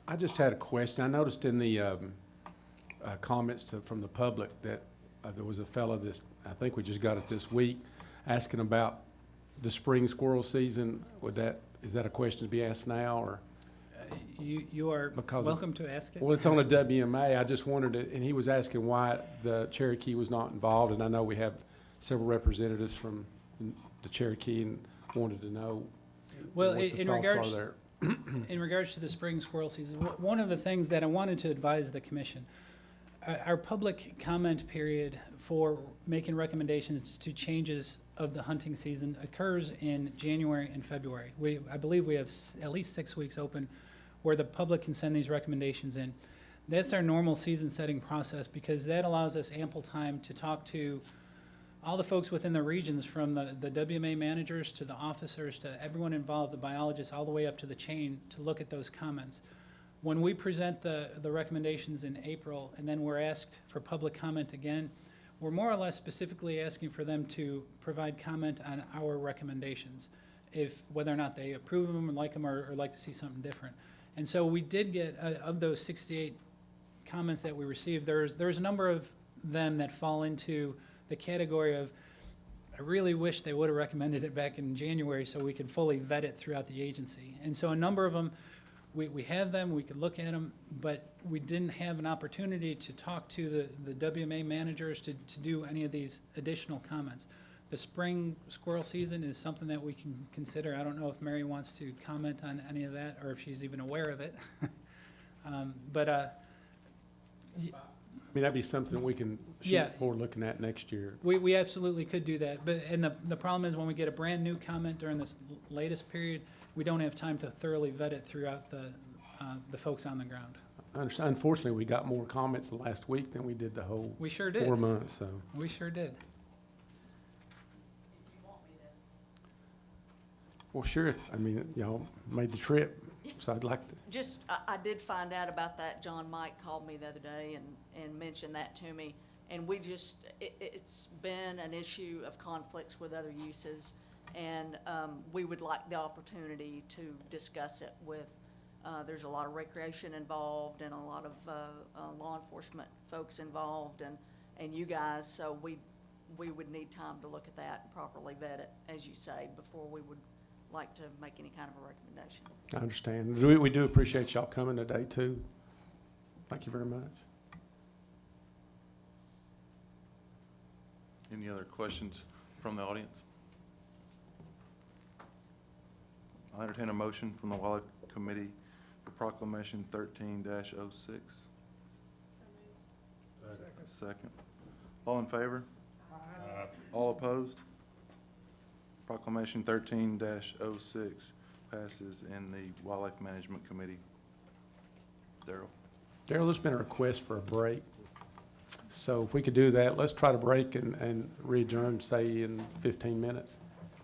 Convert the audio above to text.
I just had a question. I noticed in the comments from the public that there was a fellow that, I think we just got it this week, asking about the spring squirrel season. Is that a question to be asked now, or? You are Because welcome to ask it. Well, it's on a WMA. I just wondered, and he was asking why the Cherokee was not involved, and I know we have several representatives from the Cherokee and wanted to know Well, what the in thoughts regards, are there. in regards to the spring squirrel season, one of the things that I wanted to advise the commission, our public comment period for making recommendations to changes of the hunting season occurs in January and February. I believe we have at least 6 weeks open where the public can send these recommendations in. That's our normal season setting process because that allows us ample time to talk to all the folks within the regions, from the WMA managers to the officers to everyone involved, the biologists, all the way up to the chain, to look at those comments. When we present the recommendations in April and then we're asked for public comment again, we're more or less specifically asking for them to provide comment on our recommendations, whether or not they approve of them or like them or like to see something different. And so we did get, of those 68 comments that we received, there's a number of them that fall into the category of, I really wish they would have recommended it back in January so we could fully vet it throughout the agency. And so a number of them, we have them, we could look at them, but we didn't have an opportunity to talk to the WMA managers to do any of these additional comments. The spring squirrel season is something that we can consider. I don't know if Mary wants to comment on any of that or if she's even aware of it. I mean, that'd be something we can Yeah. shoot for looking at next year. We absolutely could do that, and the problem is when we get a brand new comment during this latest period, we don't have time to thoroughly vet it throughout the folks on the ground. Unfortunately, we got more comments last week than we did the whole We sure did. 4 months, so. We sure did. Well, sure, I mean, y'all made the trip, so I'd like to. Just, I did find out about that. John Mike called me the other day and mentioned that to me. And we just, it's been an issue of conflicts with other uses. And we would like the opportunity to discuss it with, there's a lot of recreation involved and a lot of law enforcement folks involved and you guys. So we would need time to look at that and properly vet it, as you say, before we would like to make any kind of a recommendation. I understand. We do appreciate y'all coming today, too. Thank you very much. Any other questions from the audience? I'll entertain a motion from the Wildlife Committee for Proclamation 13-06. Second. All in favor? Aye. All opposed? Proclamation 13-06 passes in the Wildlife Management Committee. Darrell? Darrell, there's been a request for a break. So if we could do that, let's try to break and re-adjourn, say, in 15 minutes.